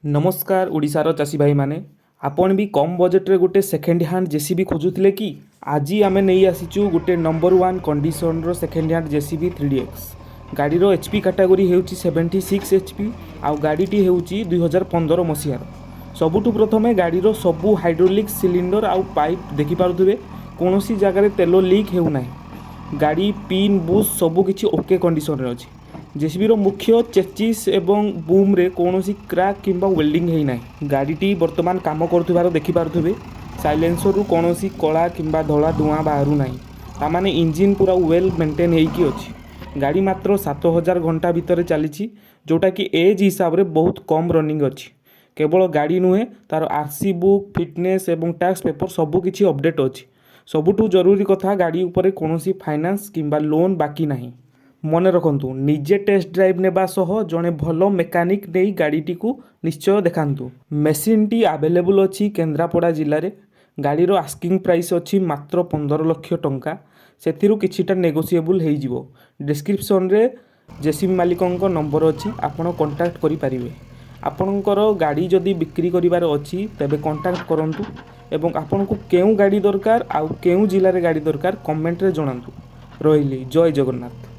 नमस्कार ओडिशार चाषी भाई माने आपण भी कम बजेट रे गोटे सेकेंड हैंड जेसीबी खोजुथिले कि आज आमे नहीं आसीचु गोटे नंबर 1 कंडीशन रो सेकेंड हैंड जेसीबी 3DX गाड़ी रो एचपी कैटेगरी हेउची 76 एचपी आउ गाड़ीटी हेउची 2015 मसिहार। सबुठु प्रथमे गाड़ी रो सबु हाइड्रोलिक सिलिंडर आउ पाइप देखि पारुथबे कोनोसी जगह तेल लीक हेउ नाही। गाड़ी पिन बुश सबु किछि ओके कंडीशन रे अछि। जेसीबी रो मुख्य चेचिस एवं बूम रे कोनोसी क्रैक किंबा वेल्डिंग हेइ नाही। गाड़ीटी वर्तमान काम करथुबार देखि पारुथबे साइलेंसर रु कोनोसी कला किंबा धला धुआं बाहरु नाही। तामाने इंजिन पूरा वेल मेंटेन हेइकी अछि। गाड़ी मात्र 7000 घंटा भितर चलीछि जोटा कि एज हिसाब रे बहुत कम रनिंग अछि। केवल गाड़ी नुहे तार आरसी बुक फिटनेस एवं टैक्स पेपर सबु किछि अपडेट अछि। सबुठु जरूरी कथा गाड़ी उपरे कोनोसी फाइनेंस किंबा लोन बाकी नाही। मन रखंतु निजे टेस्ट ड्राइव नेबा सह जने भलो मेकानिक नहीं गाड़ीटी को निश्चय देखांतु। मेसीन टी अवेलेबल अछि केन्द्रापड़ा जिल्ला रे। गाड़ी रो आस्किंग प्राइस अछि मात्र 15 लाख टंका। सेथिरु किछिटा नेगोशिएबल हेइ जिवो। डिस्क्रिप्शन रे जेसीबी मालिकंको नंबर अछि आपण कांटेक्ट करि परिबे। आपणकर गाड़ी जदि बिक्री करिवार अछि तबे कांटेक्ट करंतु एवं आपनको केउ गाड़ी दरकार आउ केउ जिल्ला रे गाड़ी दरकार कमेंट रे जणांतु। रहिली जय जगन्नाथ।